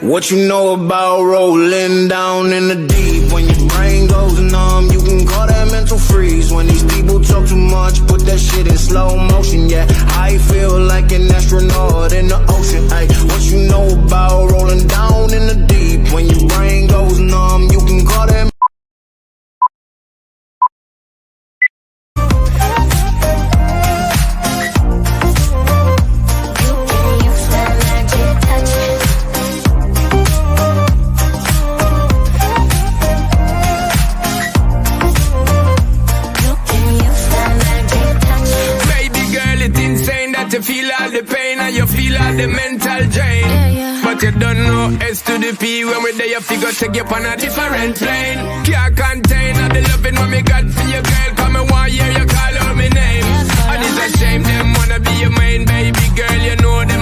What you know about rolling down in the deep? When your brain goes numb, you can call that mental freeze. When these people talk too much, put that shit in slow motion. Yeah, I feel like an astronaut in the ocean. Ay, what you know about rolling down in the deep? When your brain goes numb, you can call that. You feel all the pain and you feel all the mental drain. But you don't know S to the P. When we're there you figure take you on a different plane. Can't contain all the loving what me got for your girl. Come and one year you call out my name. And it's a shame them wanna be your main baby girl. You know them